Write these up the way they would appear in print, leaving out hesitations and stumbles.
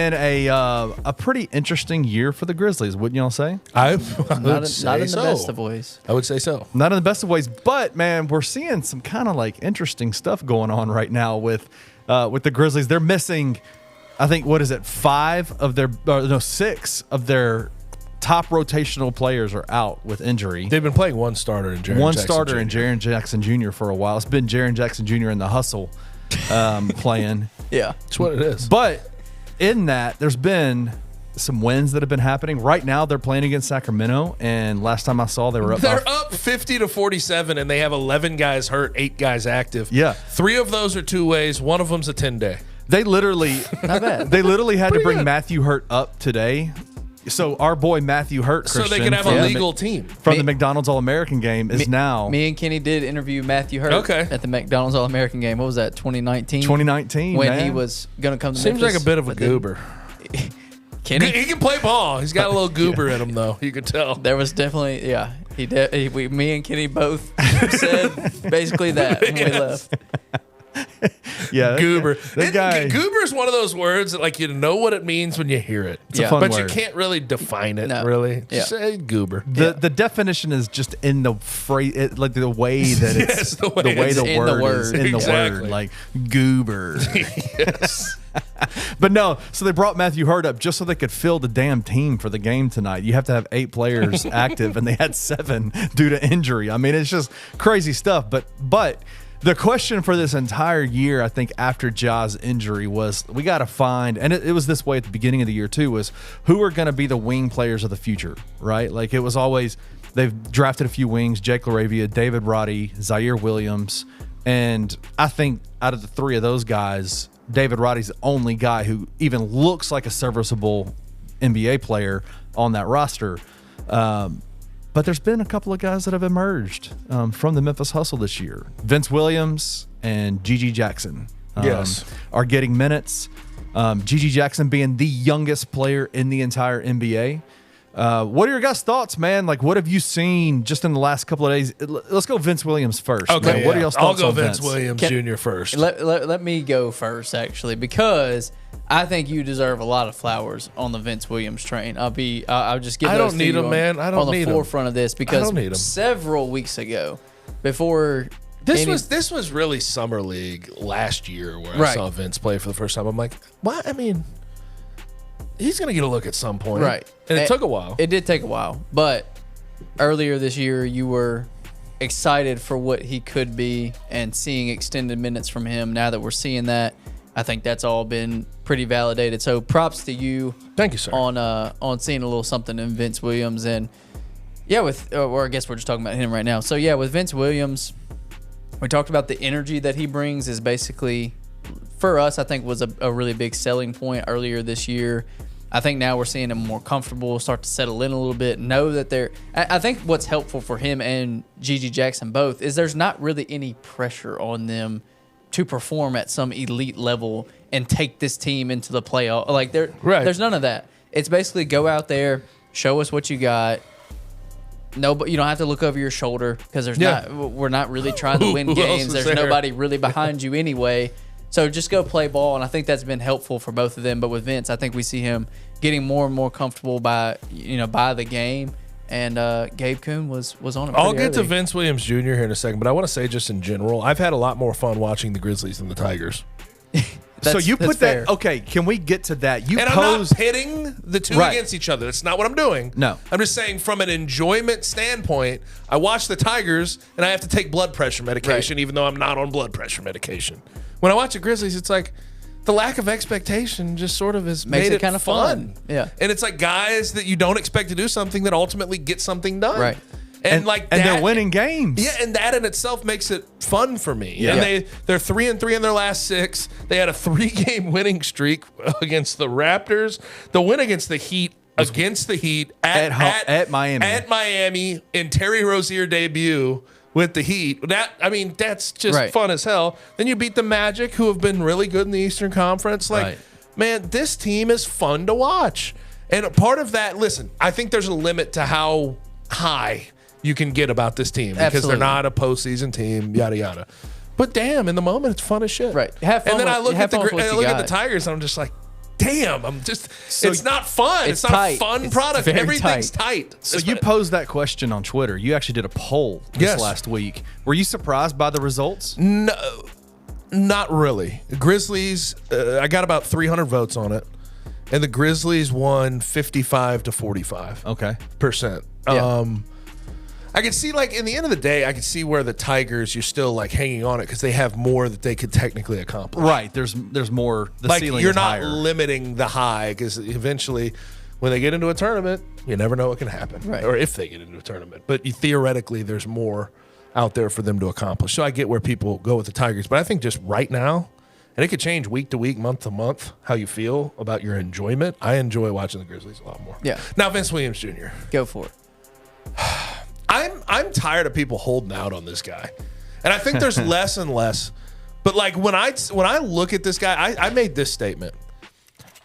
And a pretty interesting year for the Grizzlies, wouldn't y'all say? I Not would in say the so. best of ways. I would say so. Not in the best of ways, but man, we're seeing some kind of like interesting stuff going on right now with the Grizzlies. They're missing, I think, 6 of their top rotational players are out with injury. They've been playing one starter in Jaren Jackson Jr. for a while. It's been Jaren Jackson Jr. in the hustle playing. Yeah. That's what it is. But in that, there's been some wins that have been happening. Right now, they're playing against Sacramento, and last time I saw, they were up. They're up 50-47, and they have 11 guys hurt, 8 guys active. Yeah. 3 of those are 2-ways. One of them's a 10-day. They literally, Not bad. they literally had to bring good. Matthew Hurt up today. So our boy Matthew Hurt, So Christian, they can have a legal team. from the McDonald's All-American game, is now Me and Kenny did interview Matthew Hurt at the McDonald's All-American game. What was that, 2019? 2019, when man. he was going to come to Seems Memphis. like a bit of a but then- goober. Kenny? He can play ball. He's got a little goober in him, though. You can tell. There was definitely, yeah. Me and Kenny both said basically that when we left. Yeah, Goober. That guy. Goober is one of those words that, like, you know what it means when you hear it. It's a fun But word. you can't really define it, No. really. Yeah. Just say goober. The definition is just in the phrase, like the way that it's Yes, the way the it's word in the is word. in the Exactly. word, like goober. Yes. But no, so they brought Matthew Hurt up just so they could fill the damn team for the game tonight. You have to have 8 players active, and they had 7 due to injury. I mean, it's just crazy stuff. But the question for this entire year, I think, after Ja's injury was we got to find, and it was this way at the beginning of the year too, was who are going to be the wing players of the future, right? Like it was always, they've drafted a few wings, Jake LaRavia, David Roddy, Zaire Williams, and I think out of the 3 of those guys, David Roddy's the only guy who even looks like a serviceable NBA player on that roster. But there's been a couple of guys that have emerged from the Memphis Hustle this year. Vince Williams and Gigi Jackson are getting minutes. Gigi Jackson being the youngest player in the entire NBA. What are your guys' thoughts, man? Like, what have you seen just in the last couple of days? Let's go Vince Williams first. Okay, man. What are y'all's thoughts I'll go on Vince Williams Jr. first. Let me go first, actually, because I think you deserve a lot of flowers on the Vince Williams train. I'll just give I those don't to need you him, man. I don't on need the him. forefront of this because don't need him. several weeks ago, before This was really Summer League last year where I Right. saw Vince play for the first time. I'm like, what? I mean, he's going to get a look at some point. Right. And it took a while. It did take a while, but earlier this year you were excited for what he could be and seeing extended minutes from him. Now that we're seeing that, I think that's all been pretty validated. So props to you. Thank you, sir. On seeing a little something in Vince Williams. And yeah, or I guess we're just talking about him right now. So yeah, with Vince Williams, we talked about the energy that he brings is basically, for us, I think was a really big selling point earlier this year. I think now we're seeing him more comfortable, start to settle in a little bit, know that they're... I think what's helpful for him and Gigi Jackson both is there's not really any pressure on them to perform at some elite level and take this team into the playoff. Like, there's none of that. It's basically go out there, show us what you got. No, but you don't have to look over your shoulder because we're not really trying to win Who else games. is There's there? nobody really behind you anyway. So just go play ball, and I think that's been helpful for both of them. But with Vince, I think we see him getting more and more comfortable by the game. And Gabe Kuhn was on it. I'll get to early. Vince Williams Jr. here in a second, but I want to say just in general, I've had a lot more fun watching the Grizzlies than the Tigers. So you that's put fair. that. Okay, can we get to that? You And I'm not posed. pitting the two Right. against each other. That's not what I'm doing. No. I'm just saying from an enjoyment standpoint, I watch the Tigers and I have to take blood pressure medication, even though I'm not on blood pressure medication. When I watch the Grizzlies, it's like the lack of expectation just sort of has Makes made it kind of fun. Yeah. And it's like guys that you don't expect to do something that ultimately get something done. Right. And they're winning games. Yeah, and that in itself makes it fun for me. Yeah. And they're 3-3 in their last 6. They had a 3-game winning streak against the Raptors. The win against the Heat at Miami. At Miami in Terry Rozier debut with the Heat. That's just Right. fun as hell. Then you beat the Magic, who have been really good in the Eastern Conference. Like, Right. man, this team is fun to watch. And a part of that, listen, I think there's a limit to how high you can get about this team because Absolutely. they're not a postseason team, yada yada. But damn, in the moment, it's fun as shit. Right. Have fun And then with- I look have at fun with what you the got. Tigers, and I'm just like, damn, it's not fun. It's not tight. a fun It's product. very Everything's tight. So you posed that question on Twitter. You actually did a poll this last week. Were you surprised by the results? No, not really. Grizzlies, I got about 300 votes on it, and the Grizzlies won 55 to 45%. Okay. Yeah. I can see, like, in the end of the day, I can see where the Tigers, you're still, like, hanging on it because they have more that they could technically accomplish. Right. There's more. The Like, ceiling you're is not higher. limiting the high because eventually when they get into a tournament, you never know what can happen. Right. Or if they get into a tournament. But theoretically, there's more out there for them to accomplish. So I get where people go with the Tigers. But I think just right now, and it could change week to week, month to month, how you feel about your enjoyment. I enjoy watching the Grizzlies a lot more. Yeah. Now, Vince Williams Jr. Go for it. I'm tired of people holding out on this guy, and I think there's less and less. But like when I look at this guy, I made this statement.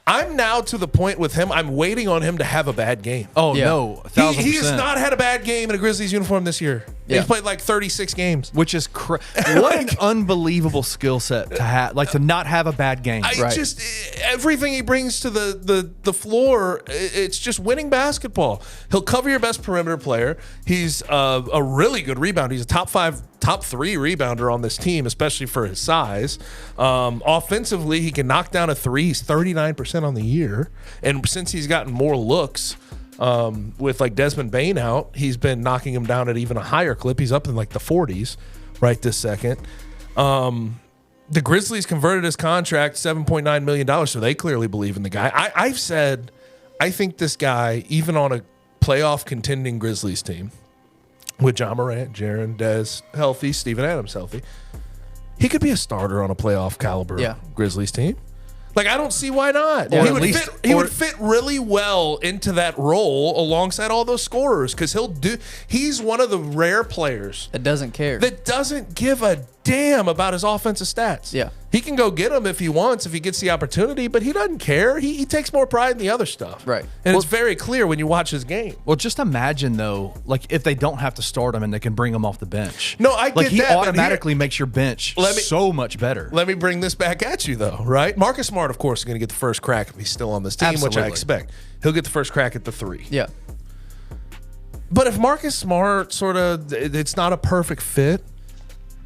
I'm now to the point with him. I'm waiting on him to have a bad game. Oh, Yeah. no. 1,000%. He has not had a bad game in a Grizzlies uniform this year. Yeah. He's played like 36 games. Which is what an unbelievable skill set to have, like to not have a bad game. I just everything he brings to the floor, it's just winning basketball. He'll cover your best perimeter player. He's a really good rebounder. He's a top 3 rebounder on this team, especially for his size. Offensively, he can knock down a three. He's 39% on the year, and since he's gotten more looks. With like Desmond Bane out, he's been knocking him down at even a higher clip. He's up in like the 40s right this second. The Grizzlies converted his contract $7.9 million, so they clearly believe in the guy. I've said I think this guy, even on a playoff contending Grizzlies team, with John Morant, Jaren, Dez healthy, Steven Adams healthy, he could be a starter on a playoff caliber Grizzlies team. Like, I don't see why not. Or He would fit really well into that role alongside all those scorers because he's one of the rare players That doesn't care. that doesn't give a damn about his offensive stats. Yeah. He can go get them if he wants, if he gets the opportunity, but he doesn't care. He takes more pride in the other stuff. Right. And it's very clear when you watch his game. Well, just imagine though, like if they don't have to start him and they can bring him off the bench. No, I like get he that, but automatically makes your bench so much better. Let me bring this back at you, though, right? Marcus Smart, of course, is going to get the first crack if he's still on this team, which I Absolutely. expect. He'll get the first crack at the 3. Yeah. But if Marcus Smart it's not a perfect fit,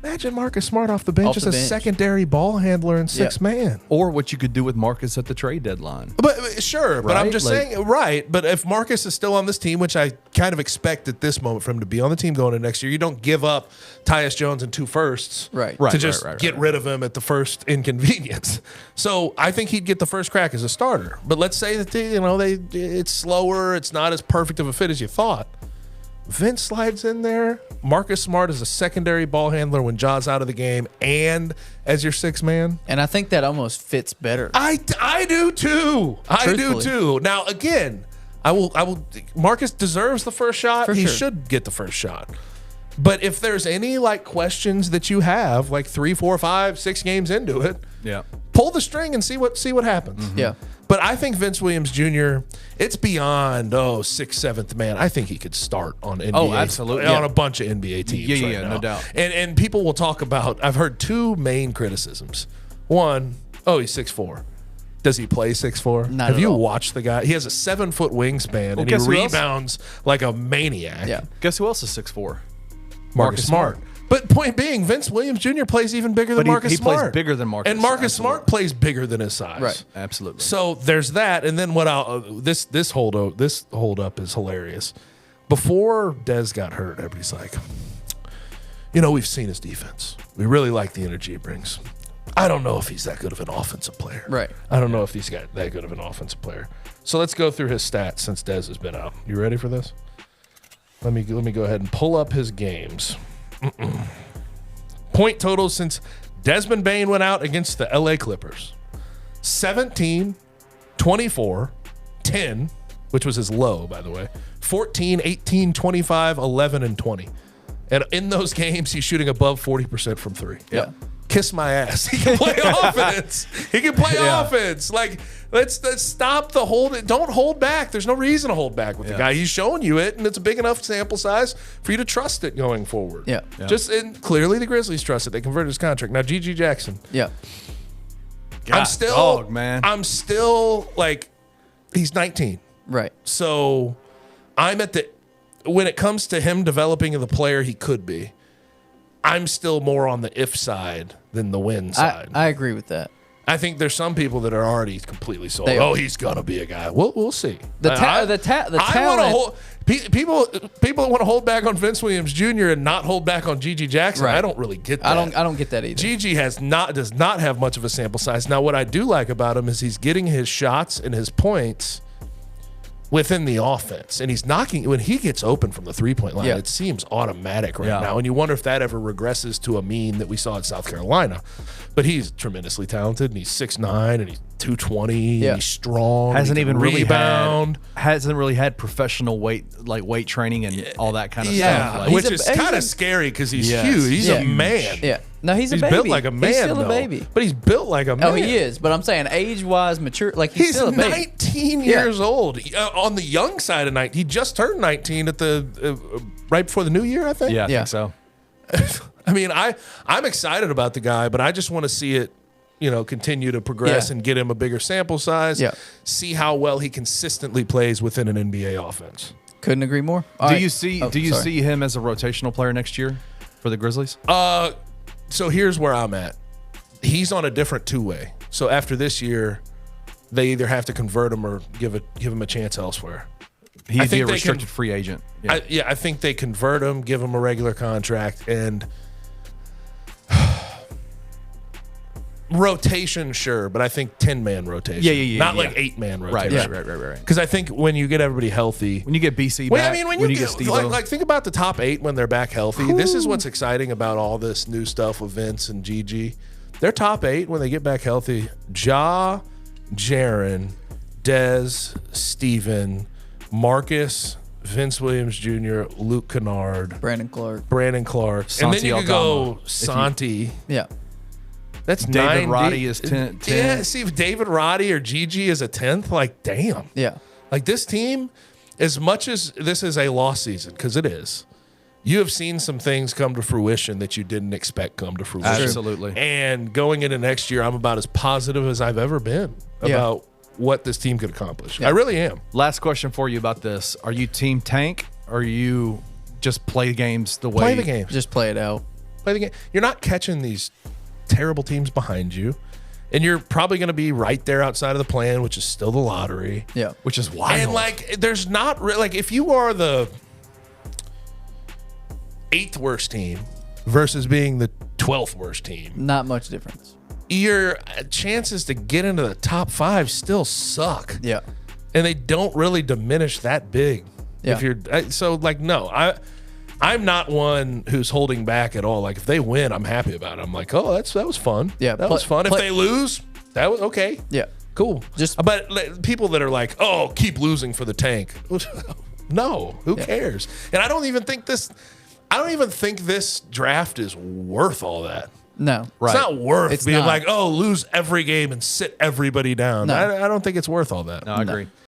imagine Marcus Smart off the bench as a secondary ball handler and 6-man. Or what you could do with Marcus at the trade deadline. But sure, but I'm Right? just Like- saying, right. But if Marcus is still on this team, which I kind of expect at this moment for him to be on the team going into next year, you don't give up Tyus Jones and 2 firsts Right. to just get rid of him at the first inconvenience. So I think he'd get the first crack as a starter. But let's say that it's slower, it's not as perfect of a fit as you thought. Vince slides in there. Marcus Smart is a secondary ball handler when Ja's out of the game and as your 6-man. And I think that almost fits better. I do too. I do Truthfully. too. Now again, I will. Marcus deserves the first shot. For He sure. should get the first shot. But if there's any like questions that you have, like 3, 4, 5, 6 games into it, Yeah. pull the string and see what happens. Yeah. But I think Vince Williams Jr. It's beyond 6th, 7th man. I think he could start on NBA. Oh, absolutely. On Yeah. a bunch of NBA teams. Yeah, right yeah, now. no doubt. And people will talk about. I've heard 2 main criticisms. One, he's 6'4". Does he play 6'4"? Not Have at you all. watched the guy? He has a 7-foot wingspan and he guess who else? rebounds like a maniac. Yeah. Guess who else is 6'4"? Marcus Smart. But point being, Vince Williams Jr. plays even bigger than But Marcus he Smart. plays bigger than Marcus. And Marcus Absolutely. Smart plays bigger than his size. Right. Absolutely. So there's that, and then what? This hold up is hilarious. Before Dez got hurt, everybody's like, we've seen his defense. We really like the energy he brings. I don't know if he's that good of an offensive player. Right. I don't know if he's got that good of an offensive player. So let's go through his stats since Dez has been out. You ready for this? Let me go ahead and pull up his games. Point totals since Desmond Bane went out against the LA Clippers. 17, 24, 10, which was his low, by the way. 14, 18, 25, 11, and 20. And in those games, he's shooting above 40% from 3. Yeah. Kiss my ass. He can play offense. He can play Yeah. offense. Like, let's stop the hold. Don't hold back. There's no reason to hold back with the guy. He's showing you it, and it's a big enough sample size for you to trust it going forward. Yeah. And clearly the Grizzlies trust it. They converted his contract. Now, G.G. Jackson. Yeah. I'm still, dog, man. I'm still like, he's 19. Right. So I'm when it comes to him developing the player he could be, I'm still more on the if side than the win side. I agree with that. I think there's some people that are already completely sold. They are. Oh, he's gonna be a guy. We'll see. The I talent. want to people that want to hold back on Vince Williams Jr. and not hold back on Gigi Jackson. Right. I don't really get that. I don't get that either. Gigi does not have much of a sample size. Now, what I do like about him is he's getting his shots and his points within the offense, and he's knocking when he gets open from the 3-point line. Yeah. It seems automatic right now, and you wonder if that ever regresses to a mean that we saw at South Carolina. But he's tremendously talented, and he's 6'9", and he's 220. And he's strong. Hasn't even really rebound. hasn't really had professional weight training and all that kind of stuff. Like, which is kind of scary because he's Yes. huge. He's Yeah. a man. Yeah. No, he's a baby. built like a man. He's still though. a baby. But he's built like a man. Oh, he is. But I'm saying age-wise, mature, like he's still a baby. 19 years old. On the young side of 19, he just turned 19 at the right before the new year, I think. yeah, I Yeah. think so. I mean, I'm excited about the guy, but I just want to see it, continue to progress Yeah. and get him a bigger sample size. Yeah. See how well he consistently plays within an NBA offense. Couldn't agree more. Do you see him as a rotational player next year for the Grizzlies? So here's where I'm at. He's on a different two-way. So after this year, they either have to convert him or give him a chance elsewhere. He'd be think a they restricted can- free agent. Yeah. I think they convert him, give him a regular contract, and rotation, sure, but I think 10-man rotation. Yeah. Not like 8-man rotation. Right. Because I think when you get everybody healthy, When you get BC when back, you get get Steve-O. like think about the top 8 when they're back healthy. This is what's exciting about all this new stuff with Vince and Gigi. Their top 8 when they get back healthy: Ja, Jaren, Dez, Steven, Marcus, Vince Williams Jr., Luke Kennard, Brandon Clark. and then you could go Santi. Yeah. That's David 9 Roddy is 10. Yeah, see if David Roddy or Gigi is a 10th, like damn. Yeah. Like this team, as much as this is a lost season, because it is, you have seen some things come to fruition that you didn't expect come to fruition. Absolutely. And going into next year, I'm about as positive as I've ever been about what this team could accomplish. I really am. Last question for you about this: are you team tank, or are you just play games the way? Play the game. Just play it out. Play the game. You're not catching these terrible teams behind you, and you're probably going to be right there outside of the plan, which is still the lottery. Yeah. Which is wild. And like, there's not like if you are the 8th worst team versus being the 12th worst team, Not much difference. your chances to get into the top 5 still suck. Yeah. And they don't really diminish that big. Yeah. If you're so like, no, I'm not one who's holding back at all. Like if they win, I'm happy about it. I'm like, oh, that was fun. Yeah, that was fun. If they lose, that was okay. Yeah. Cool. Just- but like, people that are like, oh, keep losing for the tank. No, who cares? And I don't even think this draft is worth all that. No. It's not worth It's being not. like, oh, lose every game and sit everybody down. No. I don't think it's worth all that. no, I agree.